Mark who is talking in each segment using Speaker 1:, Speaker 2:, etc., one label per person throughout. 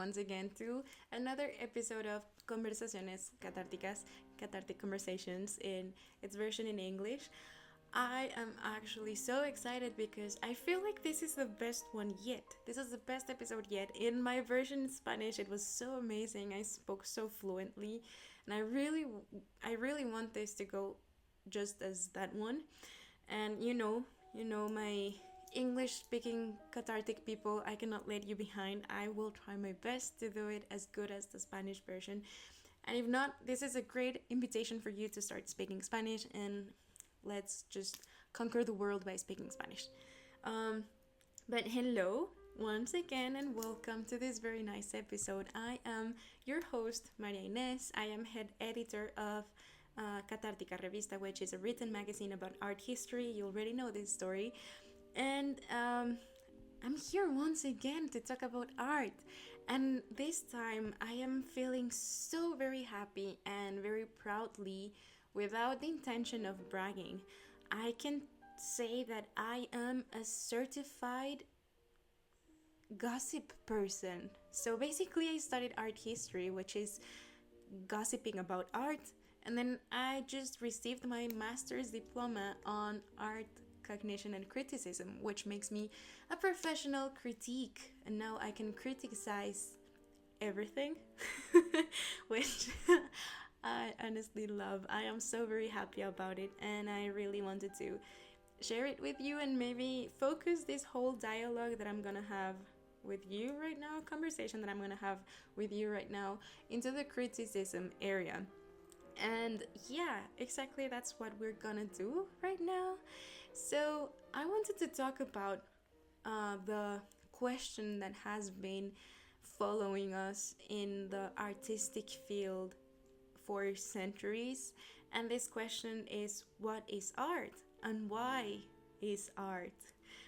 Speaker 1: once again to another episode of Conversaciones Catárticas, Cathartic Conversations in its version in English. I am actually so excited because I feel like this is the best one yet. This is the best episode yet. In my version in Spanish, it was so amazing. I spoke so fluently, and I really want this to go just as that one. And my English speaking cathartic people, I cannot let you behind. I will try my best to do it as good as the Spanish version. And if not, this is a great invitation for you to start speaking Spanish, and let's just conquer the world by speaking Spanish. Um, but hello once again, and welcome to this very nice episode. I am your host, Maria Inés. I am head editor of Catártica Revista, which is a written magazine about art history. You already know this story. And I'm here once again to talk about art. And this time I am feeling so very happy and very proudly, without the intention of bragging. I can say that I am a certified gossip person. So basically, I studied art history, which is gossiping about art, and then I just received my master's diploma on art cognition and criticism, which makes me a professional critique, and now I can criticize everything, which I honestly love. I am so very happy about it, and I really wanted to share it with you and maybe focus this whole dialogue that I'm gonna have with you right now, conversation that I'm gonna have with you right now, into the criticism area. And yeah, exactly, that's what we're gonna do right now. So I wanted to talk about the question that has been following us in the artistic field for centuries. And this question is, what is art? And why is art?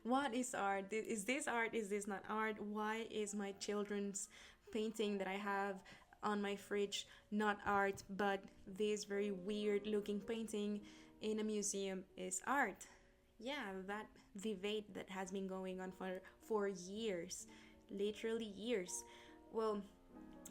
Speaker 1: What is art? Is this art? Is this not art? Why is my children's painting that I have on my fridge not art, but this very weird looking painting in a museum is art? Yeah, that debate that has been going on for years, literally years. Well,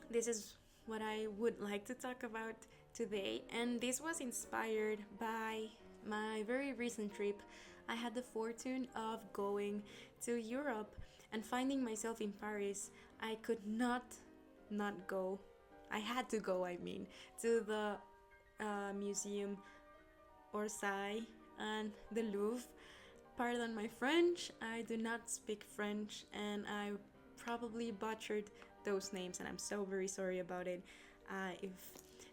Speaker 1: this is what I would like to talk about today, and this was inspired by my very recent trip. I had the fortune of going to Europe and finding myself in Paris. I could not go. I had to go, I mean, to the museum Orsay and the Louvre. Pardon my French, I do not speak French, and I probably butchered those names, and I'm so very sorry about it. If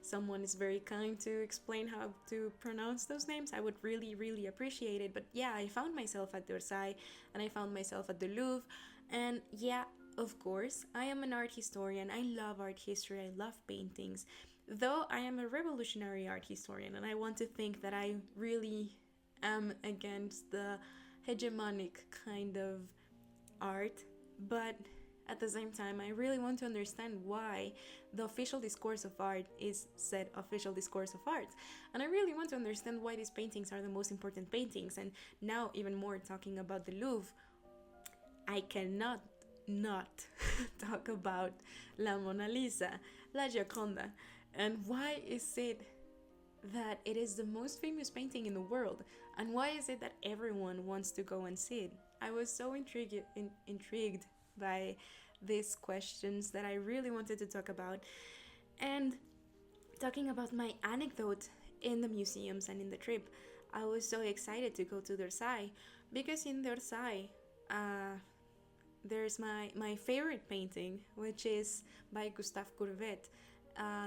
Speaker 1: someone is very kind to explain how to pronounce those names, I would really appreciate it. But yeah, I found myself at Orsay, and I found myself at the Louvre, and yeah, of course, I am an art historian. I love art history, I love paintings. Though I am a revolutionary art historian, and I want to think that I really am against the hegemonic kind of art, but at the same time, I really want to understand why the official discourse of art is said official discourse of art. And I really want to understand why these paintings are the most important paintings. And now, even more talking about the Louvre, I cannot not talk about La Mona Lisa, La Gioconda. And why is it that it is the most famous painting in the world? And why is it that everyone wants to go and see it? I was so intrigued by these questions that I really wanted to talk about. And talking about my anecdote in the museums and in the trip, I was so excited to go to Versailles, because in Versailles, there's my favorite painting, which is by Gustave Courbet,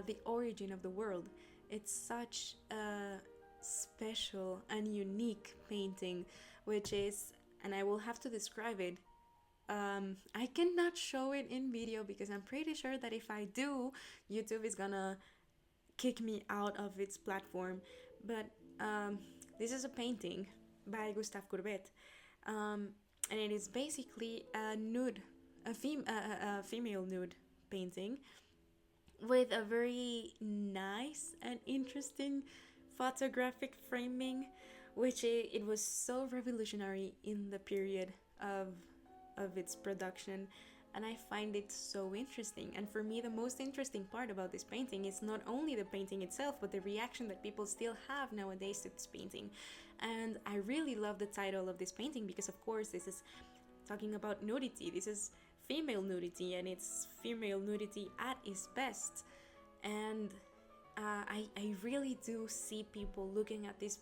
Speaker 1: The Origin of the World. It's such a special and unique painting, which is, and I will have to describe it. I cannot show it in video because I'm pretty sure that if I do, YouTube is gonna kick me out of its platform. But this is a painting by Gustave Courbet, and it is basically a nude, a female nude painting with a very nice and interesting photographic framing, which it was so revolutionary in the period of its production. And I find it so interesting. And for me, the most interesting part about this painting is not only the painting itself, but the reaction that people still have nowadays to this painting. And I really love the title of this painting because, of course, this is talking about nudity. This is female nudity, and it's female nudity at its best. And I really do see people looking at this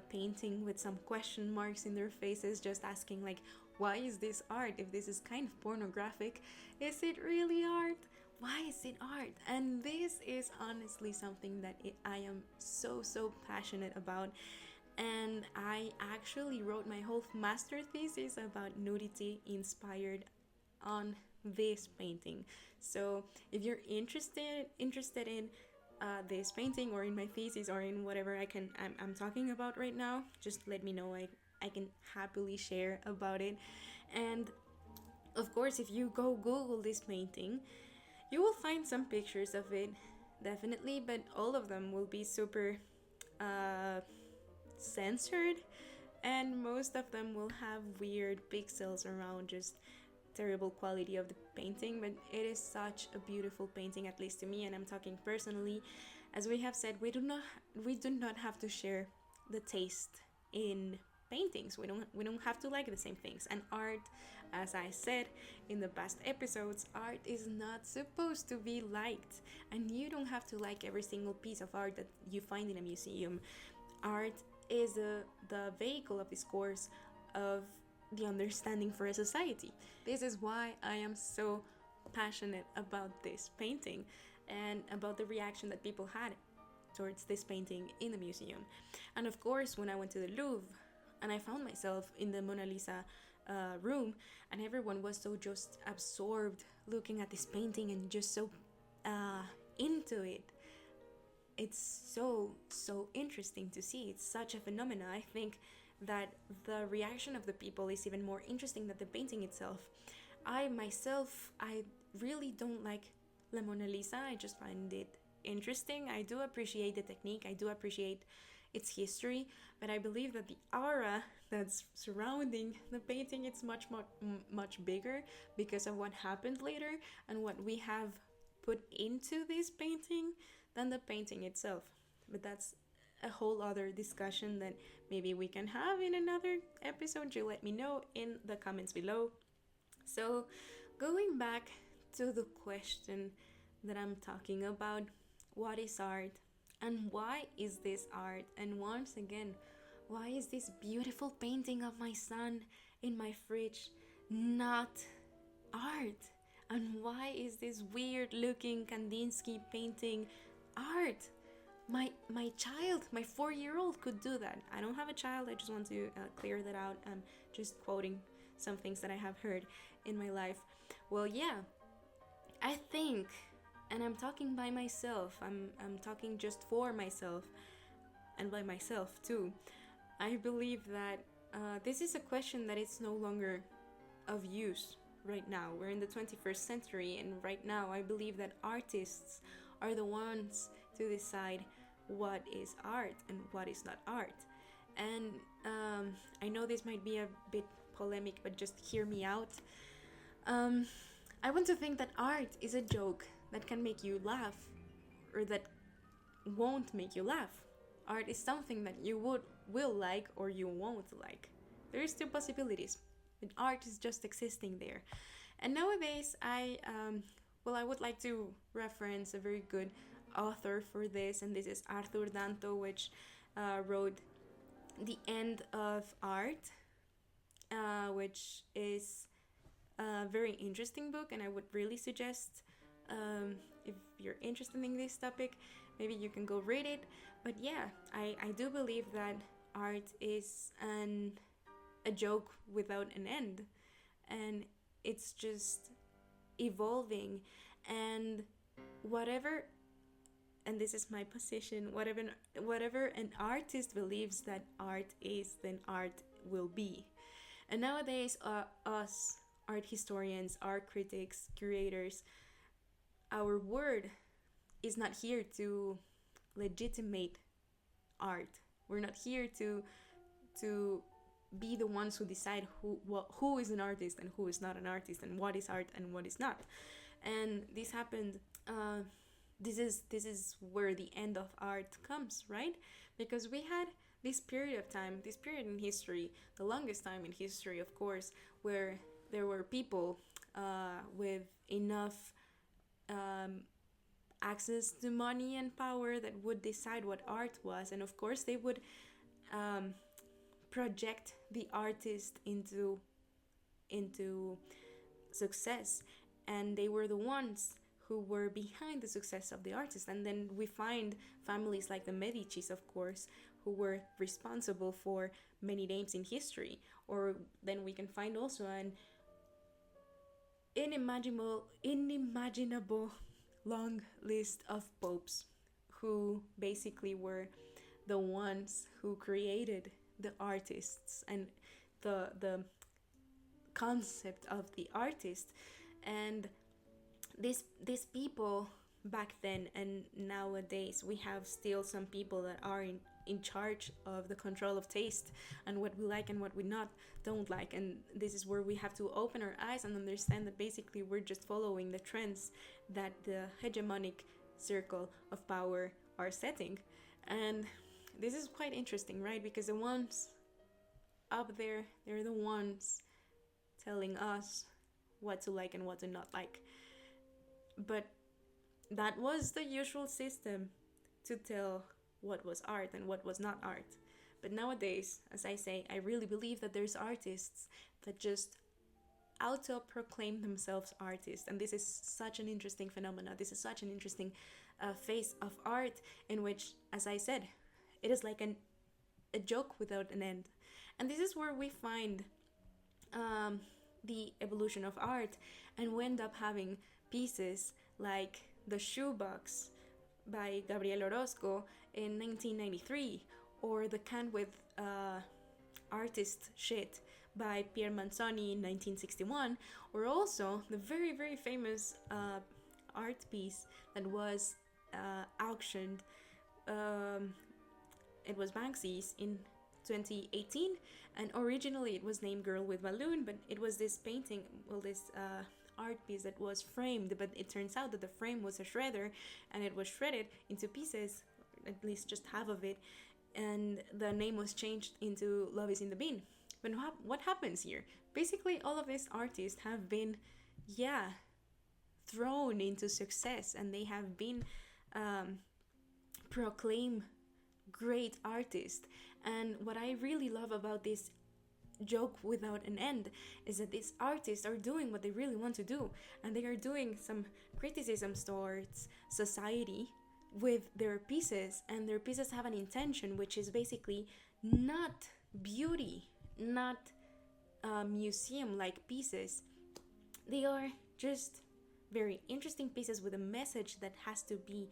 Speaker 1: painting with some question marks in their faces, just asking, like, why is this art? If this is kind of pornographic, is it really art? Why is it art? And this is honestly something that I am so passionate about. And I actually wrote my whole master thesis about nudity inspired on this painting. So if you're interested in this painting, or in my thesis, or in whatever I'm talking about right now, just let me know. I can happily share about it. And of course, if you go Google this painting, you will find some pictures of it, definitely, but all of them will be super uh, censored, and most of them will have weird pixels around, just terrible quality of the painting. But it is such a beautiful painting, at least to me, and I'm talking personally. As we have said, we do not have to share the taste in paintings. We don't have to like the same things. And art, as I said in the past episodes, art is not supposed to be liked, and you don't have to like every single piece of art that you find in a museum. Art is the vehicle of discourse, of the understanding for a society. This is why I am so passionate about this painting, and about the reaction that people had towards this painting in the museum. And of course, when I went to the Louvre and I found myself in the Mona Lisa room, and everyone was so just absorbed looking at this painting and just so into it. It's so interesting to see. It's such a phenomenon. I think that the reaction of the people is even more interesting than the painting itself. I really don't like La Mona Lisa. I just find it interesting. I do appreciate the technique, I do appreciate its history, but I believe that the aura that's surrounding the painting, it's much bigger because of what happened later and what we have put into this painting than the painting itself. But that's a whole other discussion that maybe we can have in another episode. You let me know in the comments below. So, going back to the question that I'm talking about, what is art? And why is this art? And once again, why is this beautiful painting of my son in my fridge not art? And why is this weird looking Kandinsky painting art? My child, my 4-year-old could do that. I don't have a child. I just want to clear that out. I'm just quoting some things that I have heard in my life. Well, yeah, I think, and I'm talking by myself. I'm talking just for myself, and by myself too. I believe that this is a question that is no longer of use right now. We're in the 21st century, and right now I believe that artists are the ones to decide what is art and what is not art. And I know this might be a bit polemic, but just hear me out. I want to think that art is a joke that can make you laugh, or that won't make you laugh. Art is something that you will like, or you won't like. There is two possibilities, but art is just existing there. And nowadays, I would like to reference a very good author for this, and this is Arthur Danto, which wrote The End of Art, which is a very interesting book, and I would really suggest, if you're interested in this topic, maybe you can go read it. But yeah, I do believe that art is a joke without an end, and it's just evolving, and whatever, and this is my position, whatever an artist believes that art is, then art will be. And nowadays, us art historians, art critics, curators, our word is not here to legitimate art. We're not here to be the ones who decide who is an artist and who is not an artist, and what is art and what is not. And this happened. This is where the end of art comes, right? Because we had this period of time, this period in history, the longest time in history, of course, where there were people with enough um, access to money and power that would decide what art was, and of course they would um, project the artist into success, and they were the ones who were behind the success of the artist. And then we find families like the Medicis, of course, who were responsible for many names in history. Or then we can find also an unimaginable long list of popes who basically were the ones who created the artists and the concept of the artist. And these people back then and nowadays, we have still some people that are in charge of the control of taste and what we like and what we not don't like. And this is where we have to open our eyes and understand that basically we're just following the trends that the hegemonic circle of power are setting. And this is quite interesting, right? Because the ones up there, they're the ones telling us what to like and what to not like. But that was the usual system to tell what was art and what was not art. But nowadays, as I say, I really believe that there's artists that just auto-proclaim themselves artists. And this is such an interesting phenomena. This is such an interesting phase of art in which, as I said, it is like a joke without an end. And this is where we find the evolution of art, and we end up having pieces like the Shoebox by Gabriel Orozco in 1993, or the Can with Artist Shit by Pier Manzoni in 1961, or also the very, very famous art piece that was auctioned. It was Banksy's in 2018, and originally it was named Girl with Balloon, but it was this painting, well, this art piece that was framed, but it turns out that the frame was a shredder, and it was shredded into pieces, at least just half of it, and the name was changed into Love is in the Bin. But what happens here? Basically, all of these artists have been, thrown into success, and they have been proclaimed great artists. And what I really love about this joke without an end is that these artists are doing what they really want to do, and they are doing some criticism towards society with their pieces, and their pieces have an intention, which is basically not beauty, not museum like pieces. They are just very interesting pieces with a message that has to be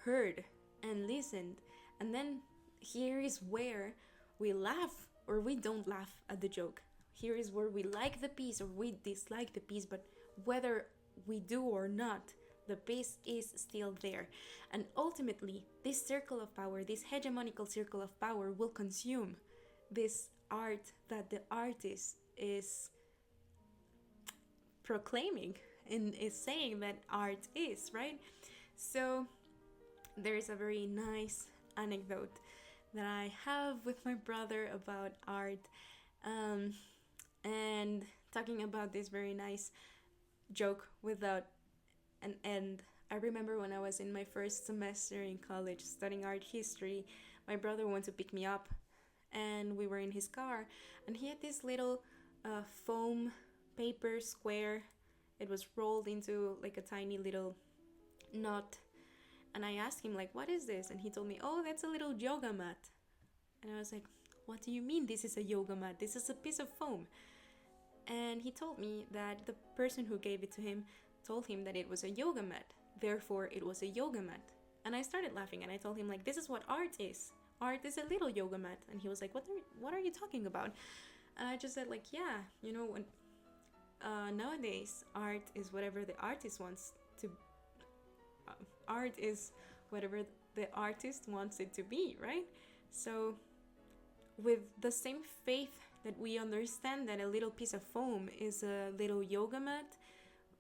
Speaker 1: heard and listened. And then here is where we laugh or we don't laugh at the joke. Here is where we like the piece or we dislike the piece, but whether we do or not, the piece is still there. And ultimately, this circle of power, this hegemonical circle of power, will consume this art that the artist is proclaiming and is saying that art is, right? So there is a very nice anecdote that I have with my brother about art, and talking about this very nice joke without an end. I remember when I was in my first semester in college studying art history, my brother wanted to pick me up, and we were in his car, and he had this little foam paper square. It was rolled into like a tiny little knot, and I asked him, like, what is this? And he told me, oh, that's a little yoga mat. And I was like, what do you mean this is a yoga mat? This is a piece of foam. And he told me that the person who gave it to him told him that it was a yoga mat. Therefore, it was a yoga mat. And I started laughing, and I told him, like, this is what art is. Art is a little yoga mat. And he was like, what are you talking about? And I just said, like, yeah, you know, when nowadays, art is whatever the artist wants to art is whatever the artist wants it to be, right? So with the same faith that we understand that a little piece of foam is a little yoga mat,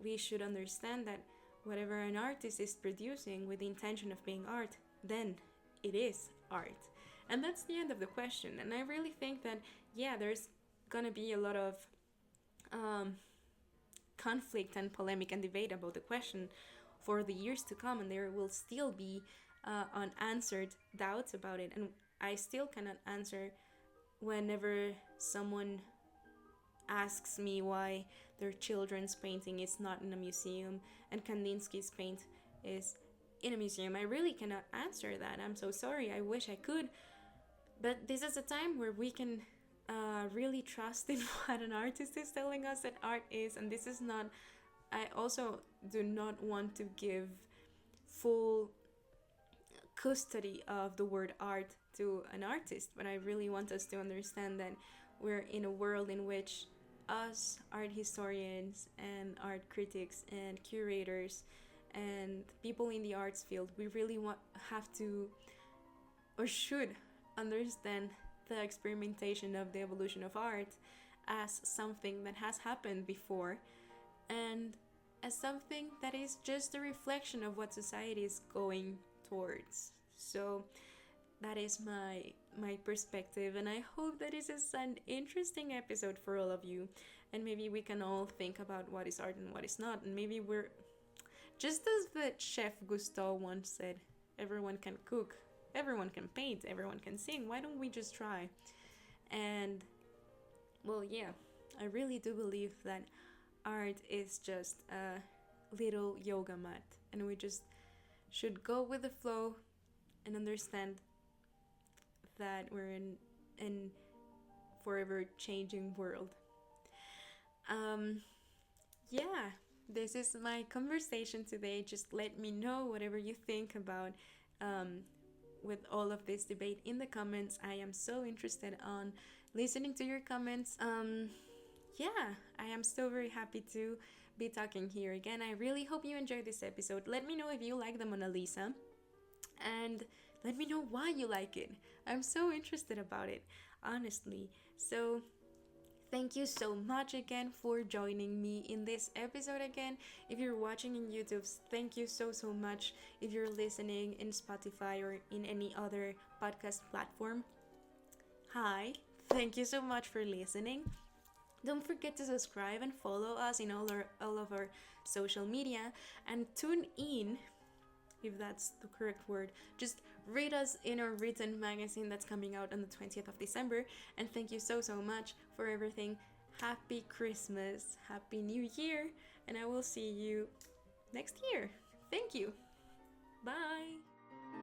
Speaker 1: we should understand that whatever an artist is producing with the intention of being art, then it is art. And that's the end of the question. And I really think that, yeah, there's gonna be a lot of conflict and polemic and debate about the question for the years to come, and there will still be unanswered doubts about it. And I still cannot answer whenever someone asks me why their children's painting is not in a museum and Kandinsky's paint is in a museum. I really cannot answer that. I'm so sorry. I wish I could. But this is a time where we can really trust in what an artist is telling us that art is. And this is not, I also do not want to give full custody of the word art to an artist, but I really want us to understand that we're in a world in which us art historians and art critics and curators and people in the arts field, we really have to or should understand the experimentation of the evolution of art as something that has happened before and as something that is just a reflection of what society is going towards. So that is my perspective, and I hope that this is an interesting episode for all of you, and maybe we can all think about what is art and what is not, and maybe we're just as the chef Gusteau once said, everyone can cook, everyone can paint, everyone can sing. Why don't we just try? And well, yeah, I really do believe that art is just a little yoga mat, and we just should go with the flow and understand that we're in an forever changing world. Yeah, this is my conversation today. Just let me know whatever you think about with all of this debate in the comments. I am so interested on listening to your comments. Yeah, I am still very happy to be talking here again. I really hope you enjoyed this episode. Let me know if you like the Mona Lisa, and let me know why you like it. I'm so interested about it, honestly. So thank you so much again for joining me in this episode again. If you're watching in YouTube, thank you so much. If you're listening in Spotify or in any other podcast platform, hi, thank you so much for listening. Don't forget to subscribe and follow us in all of our social media, and tune in, if that's the correct word. Just read us in our written magazine that's coming out on the 20th of December. And thank you so much for everything. Happy Christmas, Happy New Year, and I will see you next year. Thank you. Bye.